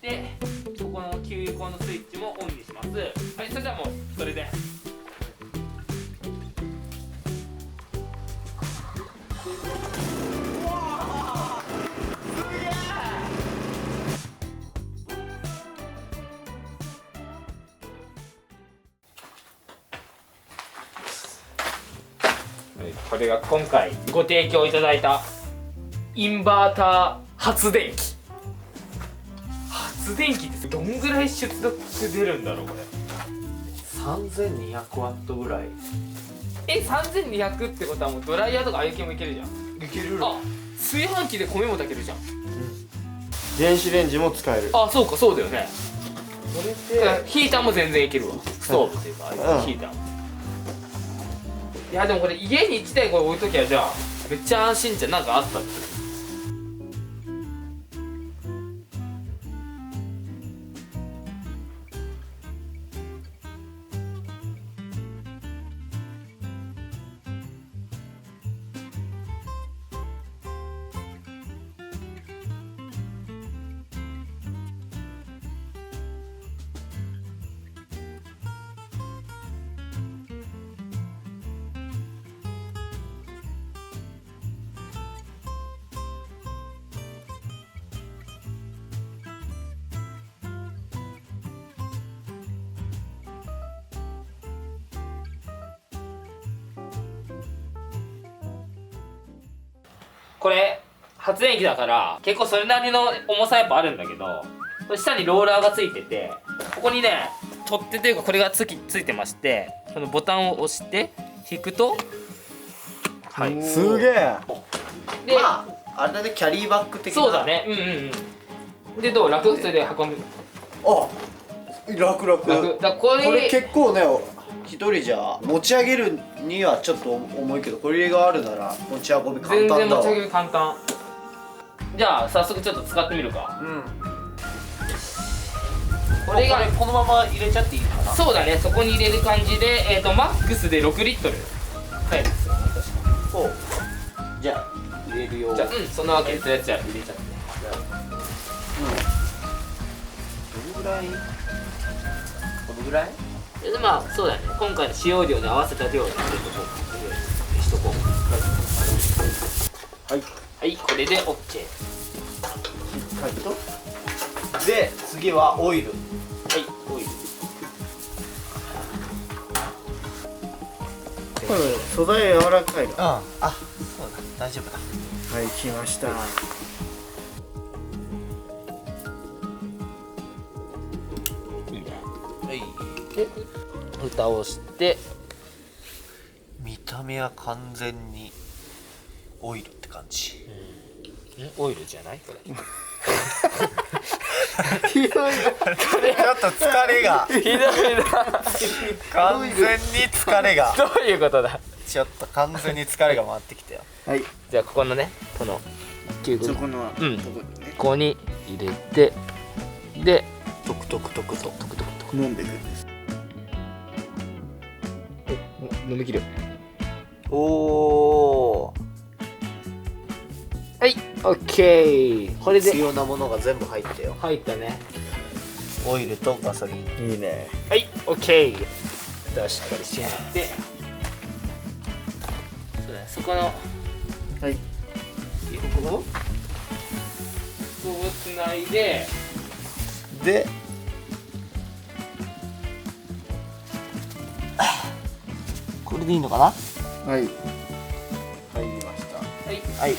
でここの給油口のスイッチもオンにします。はい、それじゃあもうそれで。これが今回ご提供いただいたインバーター発電機。発電機ってどんぐらい出力出るんだろうこれ。3200ワットぐらい。3200ってことはもうドライヤーとかああいう系もいけるじゃん。いける。あ、炊飯器で米も炊けるじゃん。電子レンジも使える。あ、そうか、そうだよね。これってヒーターも全然いけるわ。ストーブっていうか、ヒーターも。いやでもこれ家に1台これ置いときゃじゃあめっちゃ安心じゃん。なんかあったって。これ発電機だから結構それなりの重さやっぱあるんだけど、これ下にローラーがついてて、ここにね取っ手というかこれがついてまして、このボタンを押して引くと、はい、すげえ。で、まああれだね、キャリーバッグ的な。そうだね、うんうんうん。でどう、楽？それで運ぶ。あ、楽。だこれ結構ね、一人じゃ持ち上げるにはちょっと重いけど、これがあるなら持ち運び簡単だわ。全然持ち上げる簡単。じゃあ早速ちょっと使ってみるか。うん。これがこのまま入れちゃっていいのかな。そうだね、そこに入れる感じで、マックスで6リットル入るんですよ。そう。じゃあ入れるよ。じゃあそんなわけでとりあえずじゃあ入れちゃって。どのぐらい？このぐらい？でまあそうだね、今回の使用量に合わせた量に入れとこう。しとこう。はい。はい、これで OK。はいと。で次はオイル。はい、オイル。これ素材柔らかいの。あ、そうだ、大丈夫だ。はい、来ました。いいね。はい。で蓋をして、見た目は完全にオイルって感じ。オイルじゃないこれ。ひどいな。ちょっと疲れが。ひどいな。完全に疲れが。どういうことだ。ちょっと完全に疲れが回ってきたよ。はい。じゃあここのね、このそこのうん、とこにね。ここに入れて、でトクトクトクと飲んでいくんです。飲み切る。おお。はい、オッケー。これで必要なものが全部入ったよ。入ったね。オイルとガソリン。いいね。はい、オッケー。蓋をしっかり閉めて、そうだね、そこのはい。ここをつないで、で、これでいいのかな。はい。入りました。はい、はい。よ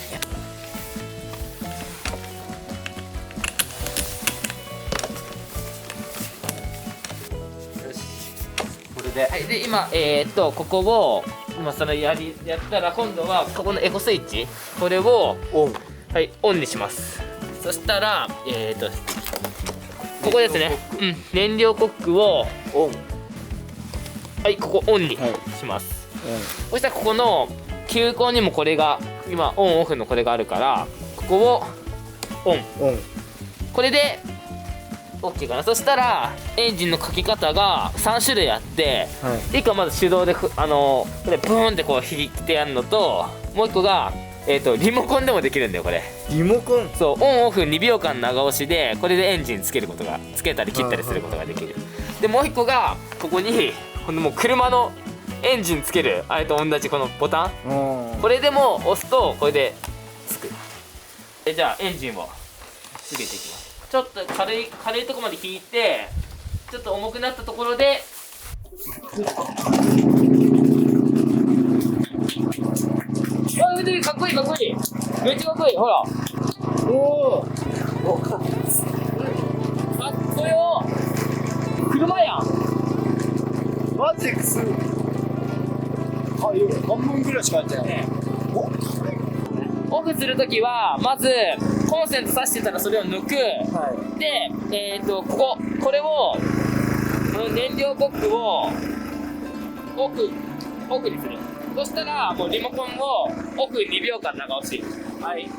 し。これで。はい、で今ここを今そのやったら、今度はここのエコスイッチ、これをオン。はい、オンにします。そしたらここですね。うん、燃料コックをオン。はい、ここオンにします。そしたらここの急行にもこれが今オンオフのこれがあるから、ここをオン。これで OK かな。そしたらエンジンのかけ方が3種類あって、1個はまず手動でこれブーンってこう引いてやるのと、もう1個がリモコンでもできるんだよこれ。リモコン。そうオンオフ2秒間長押しでこれでエンジンつけることがつけたり切ったりすることができる。でもう一個がここにこのもう車のエンジンつけるあれと同じこのボタン、これでも押すとこれでつく。じゃあエンジンをつけていきます。ちょっと軽いところまで引いてちょっと重くなったところであ、見てる、かっこいいかっこいい、めっちゃかっこいい、ほらおおかっこよ、車やんマジです。半分ぐらいしかやってないね。オフするときはまずコンセント挿してたらそれを抜く、でこれを燃料コックをオフにする。そしたらもうリモコンをオフ2秒間長押し。はい。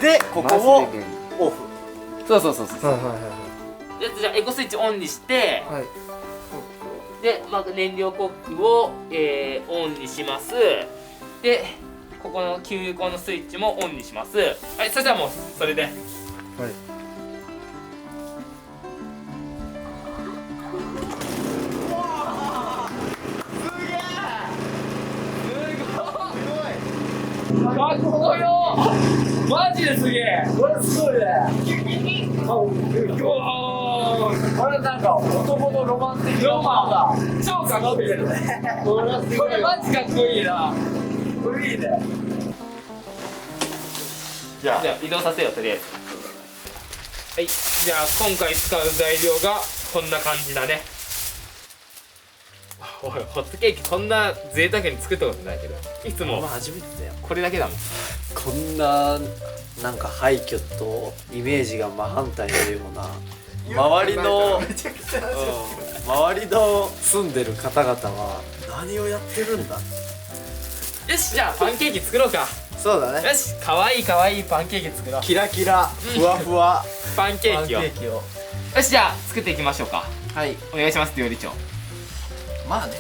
でここをオフ。そうそう。じゃあエコスイッチオンにして、でまず燃料コックを、オンにします。でここの給油口のスイッチもオンにします。はい、そしたらもうそれで。はい。かっこよ、マジですげえ、これすごいね。これなんか男のロマン的ロマンが超かっこいいね。これマジかっこいいな。これいいね。じゃあ移動させようとりあえず。はい、じゃあ今回使う材料がこんな感じだね。おい、ホットケーキこんな贅沢に作ったことないけど、いつも初めてだよ。これだけだもん。こんななんか廃墟とイメージが真反対のような周りの周りの住んでる方々は何をやってるんだ。よし、じゃあパンケーキ作ろうか。そうだね。よし、かわいいかわいいパンケーキ作ろう。キラキラふわふわパンケーキを。よし、じゃあ作っていきましょうか。はい、お願いします、料理長。まあね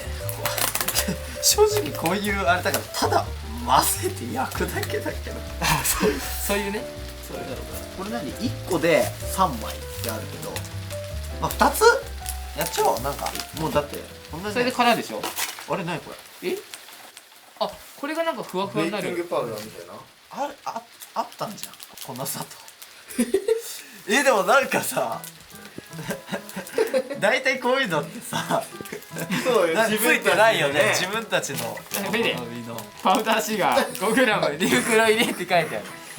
正直こういうあれだからただ混ぜて焼くだけだけどそういうね。それだろうな。これ何1個で3枚ってあるけど、まあ2つやっちゃおう。なんかもうだってこんなにそれで殻でしょ。あれ何これ。あ、これがなんかふわふわになる。パウダーみたいな。あったんじゃん、粉砂糖でもなんかさ大体こういうのってさそうよ、ついてないよね、自分たちの目で好みの。パウダーシガー 5g リ袋入れって書いてある。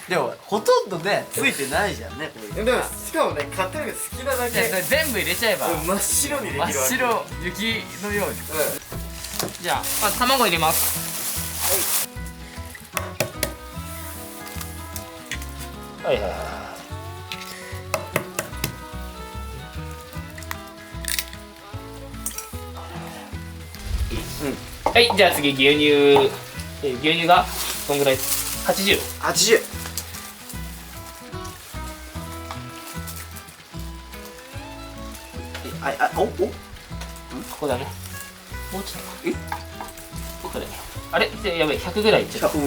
でもほとんどねついてないじゃんね、こういうの。でもしかもね、買ってるの好きなだいや、それ全部入れちゃえば真っ白にできるわけ。真っ白、雪のように。じゃあまず卵入れます。はいはいはいはい。じゃあ次牛乳、牛乳がどんぐらい？80。ここだね。もうちょっと。ここだね。あれ、やべえ、100ぐらいいっちゃった。ち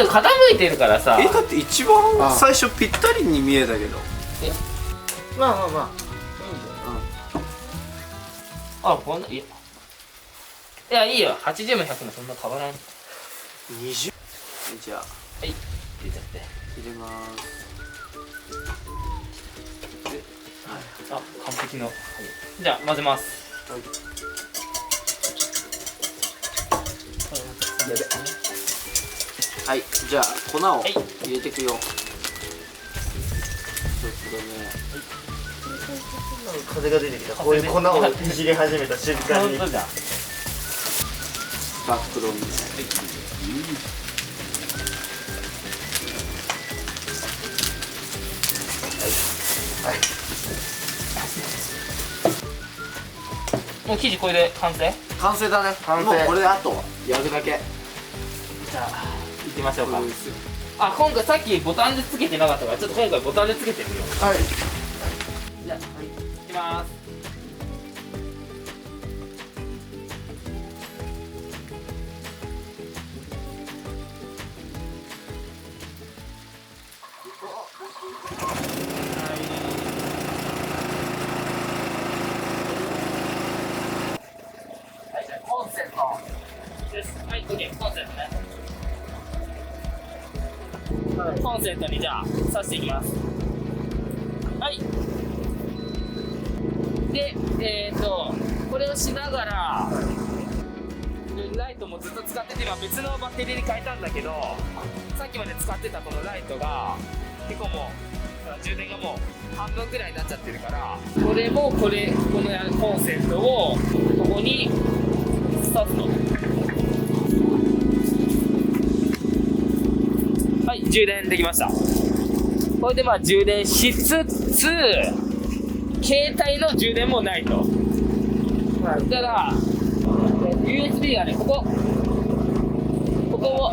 ょっと傾いてるからさ。だって一番最初ぴったりに見えたけど。まあまあまあ。あ、こんな、いやいいよ。80も100もそんな変わらん。20。じゃあはい入れちゃって。入れます。あ、完璧の。はい、じゃあ混ぜます。はい、じゃあ粉を入れていくよ。風が出てきた。こういう粉をいじり始めた瞬間に。本当だ。バックロンです。はい。もう生地これで完成？完成だね。完成。もうこれであと焼くだけ。じゃあ行きましょうか。あ、今回さっきボタンでつけてなかったからちょっと今回ボタンでつけてみよう。はい。じゃあ、はい、いきます。コンセントにじゃあ挿していきます。はい。でこれをしながらライトもずっと使ってて、今別のバッテリーに変えたんだけど、さっきまで使ってたこのライトが結構もう充電がもう半分くらいになっちゃってるから、これもこのコンセントをここに挿すの。はい、充電できました。これでまあ充電しつつ携帯の充電もないと。だから USB がね、ここ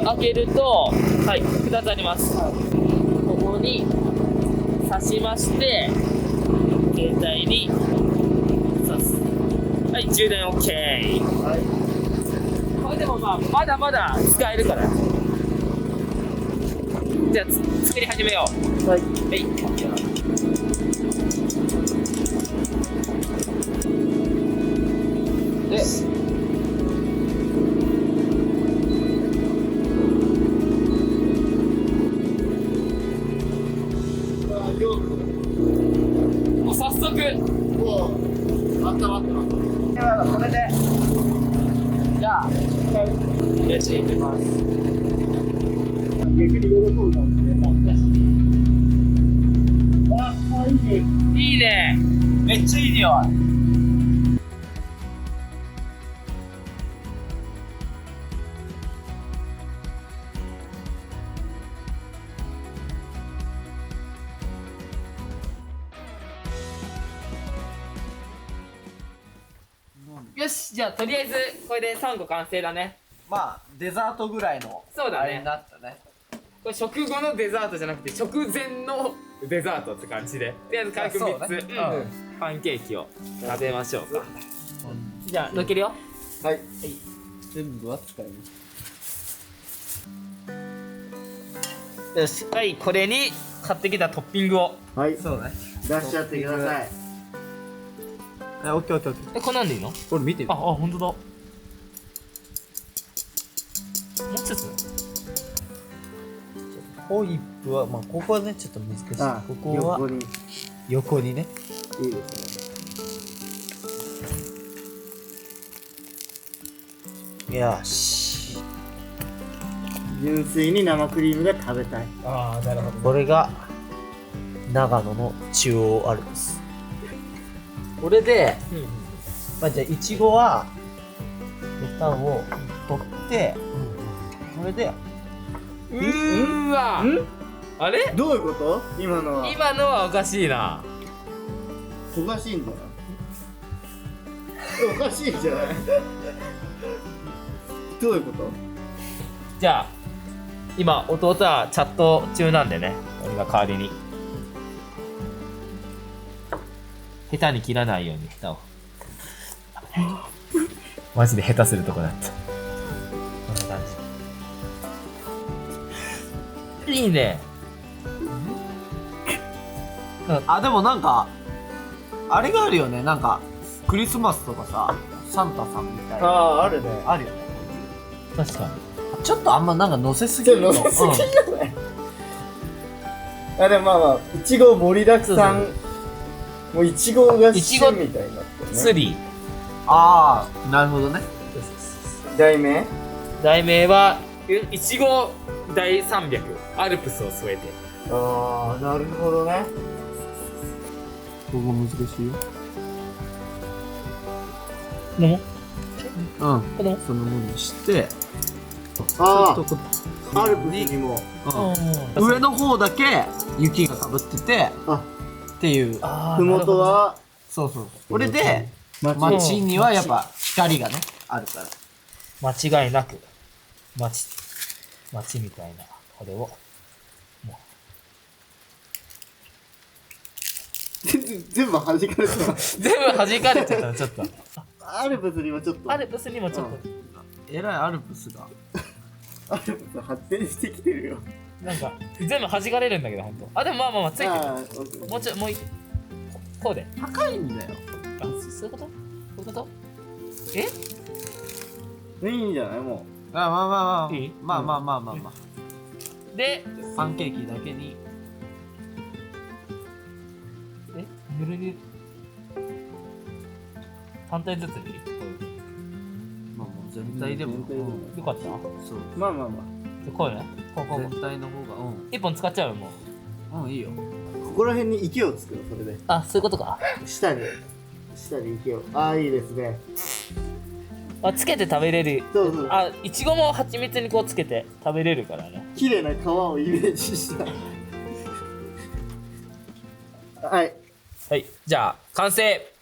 を開けると、はい、2つあります。ここに挿しまして、携帯に挿す。はい、充電 OK。はい。これでもまあまだまだ使えるから。じゃあ作り始めよう。はい。はい。で。早速待ったこれでじゃあよし行きます。逆に喜ぶかもしれない。いいね、めっちゃいい匂い。よし、じゃあとりあえずこれで3個完成だね。まあデザートぐらいのそうだねあれになったね。これ食後のデザートじゃなくて食前のデザートって感じで、とりあえず軽く3つ、ねパンケーキを食べましょうか。じゃあのけるよ。はい、全部は使います。よし、はい、これに買ってきたトッピングを。はい、そうね。出しちゃってください。オッケーオッケーオッケー。これなんでいいの？これ見てみ。本当だ。もう一つ。ホイップはまあここはねちょっと難しい。ここは横にね。いいですね。よし。純粋に生クリームが食べたい。ああ、なるほど。これが長野の中央アルプス。これで、まあじゃあいちごはヘタを取って、これでうーわ。あれ？どういうこと？今のは。今のはおかしいな。おかしいんじゃない？おかしいんじゃない？どういうこと？じゃあ今弟はチャット中なんでね、俺が代わりに下手に切らないようにヘタをマジで下手するとこだった。こんな感じ。いいね。あ、でもなんかあれがあるよね。なんかクリスマスとかさ、サンタさんみたいな。あるね。あるよね。確かに。ちょっとあんまなんか乗せすぎるの。乗せすぎじゃない？あ、でもまあまあ、いちご盛りだくさん。もういちごが旬みたいになってるね。スリー。ああ、なるほどね。題名？題名は、いちご第300アルプスを添えて。ああ、なるほどね。ここ難しいよ。のも？うん。この？そのものにして、あちょっとあ、アルプスにも。上の方だけ雪がかぶってて、あ、っていう。ふもとは、そうそう。これで、街街にはやっぱ光がね、あるから。間違いなく街みたいなこれをも全部弾かれてます。う全部弾かれちゃったのちょっと。アルプスにもちょっと。アルプスにもちょっと、えらいアルプスが。アルプス発展してきてるよ。なんか全部弾かれるんだけど本当。あ、でもまあまあまあついてる。もうちょいもうこうで。高いんだよ。あ、そういうこと？そういうこと？いいんじゃない？もあ、まあまあまあ。いい？まあまあまあまあまあ。でパンケーキだけにぬるぬる3体ずつにまあもう全体でも、全体でもよかったそうまあまあまこうねこう全体の方が1本使っちゃうよもういいよ。あ、ここら辺に池を作る、それで。あそういうことか下に池を。ああ、いいですね。あつけて食べれるそうそう。あいちごも蜂蜜にこうつけて食べれるからね綺麗な皮をイメージした。はい。はいじゃあ完成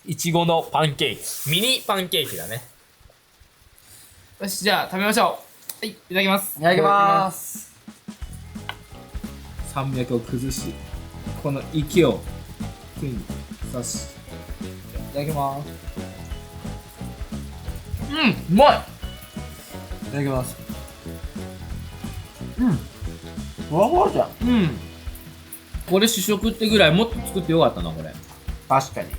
いちごのパンケーキミニパンケーキだねよしじゃあ食べましょうはいいただきますいただきます。山脈を崩しこの息を手に刺しいただきますうまいいただきます。ふわふわじゃん。これ試食ってぐらいもっと作ってよかったなこれ確かに。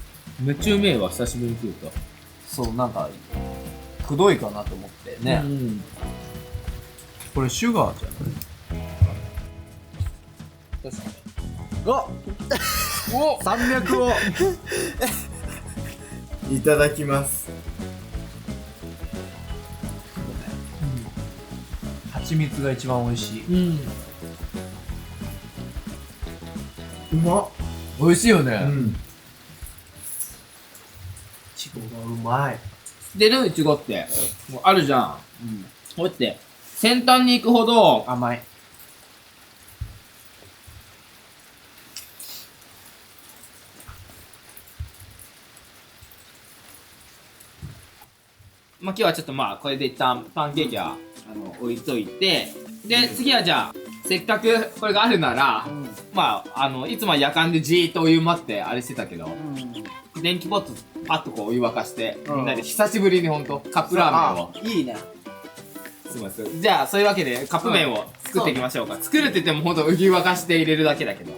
めっちゃうめえわ久しぶりに食うとそう、なんか、くどいかなと思ってね。これシュガーじゃん。確かにお山脈をいただきます。蜂蜜が一番美味しい。うまっ。美味しいよね。ん。いちごがうまい。でるいちごってもうあるじゃんこうやって先端に行くほど甘い。まあ今日はちょっとまあこれで一旦パンケーキは置いといてで次はじゃあせっかくこれがあるなら、まあいつもは夜間でじーっとお湯待ってあれしてたけど、電気ポットパッとこうお湯沸かして、みんなで久しぶりにほんとカップラーメンをいいね。すみませんじゃあそういうわけでカップ麺を作っていきましょうか、作るって言ってもほんとお湯沸かして入れるだけだけど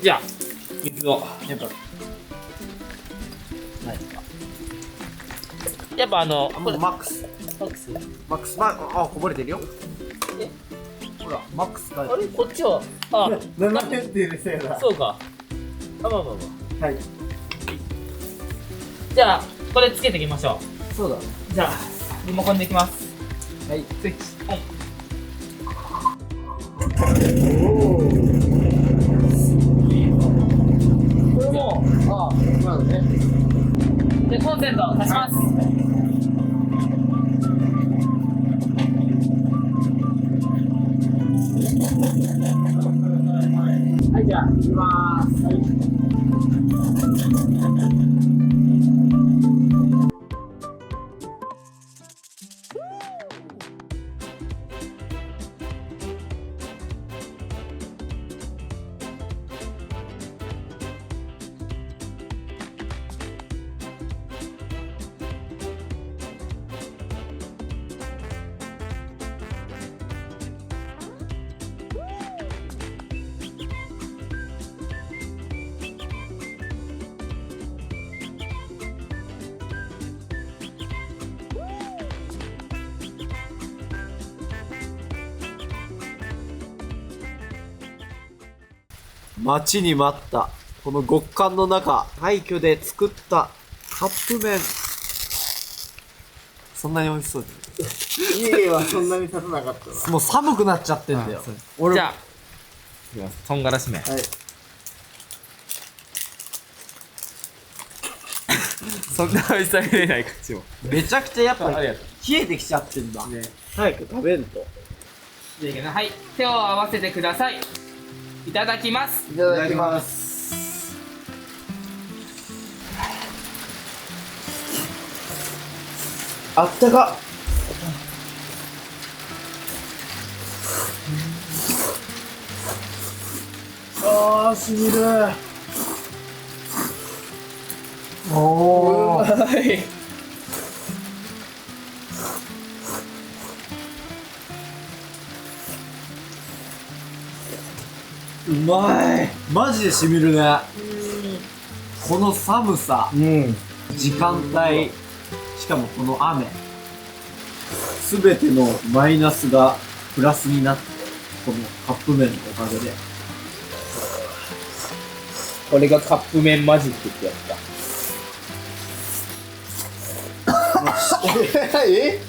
じゃあ水をやっぱ、何か。やっぱもこれうマックス。マックスマックス。あ、こぼれてるよ。ほら、マックスが。あれこっちはあ7点ってるせいだ。そうかまあまあまあはい。じゃあこれつけていきましょそうだね。うじゃあリモコンでいきますはい。スイッチオンこれも、ああ、まだね。でコンセント挿しますはいじゃあいきまーすはい待ちに待ったこの極寒の中廃墟で作ったカップ麺。そんなに美味しそう家はそんなに立たなかったな。もう寒くなっちゃってんだよ。俺じゃあいきますとんがらし麺はい。そんな美味しさ見れないこっちもめちゃくちゃやっぱ冷ありがとうえてきちゃってんだ。早く食べんと。じゃあいけないはい手を合わせてくださいいただきますいただきます。あったか。あー、しみる。おー。はい。うまい。マジでしみるね。この寒さ、時間帯、しかもこの雨、すべてのマイナスがプラスになってこのカップ麺のおかげで。これがカップ麺マジックってやつだ。え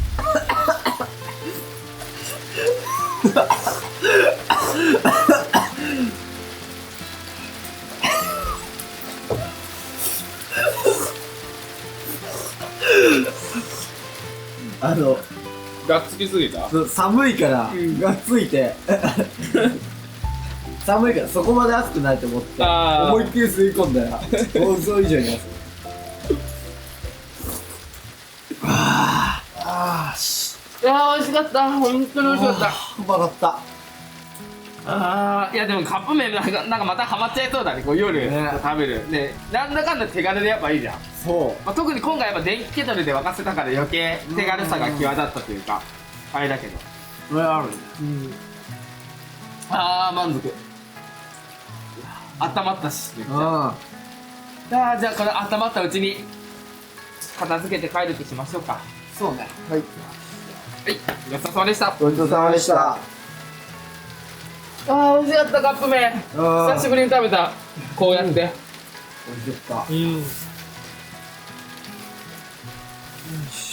がっつきすぎた。寒いからがっついて寒いからそこまで熱くないと思ってあー思いっきり吸い込んだら想像以上に熱くいやー美味しかった。本当に美味しかった。うまかったいやでもカップ麺なんかまたハマっちゃいそうだね。こう夜ね食べるね。なんだかんだ手軽でやっぱいいじゃん。そまあ、特に今回やっぱ電気ケトルで沸かせたから余計手軽さが際立ったというかあれだけど。うそれある満足。温まったしめっちゃ。じゃあこの温まったうちに片付けて帰るとしましょうか。そうねはいごちそうさまでした。ごちそうさまでした美味しかったカップ麺。久しぶりに食べた。こうやって美味しかったうん。よし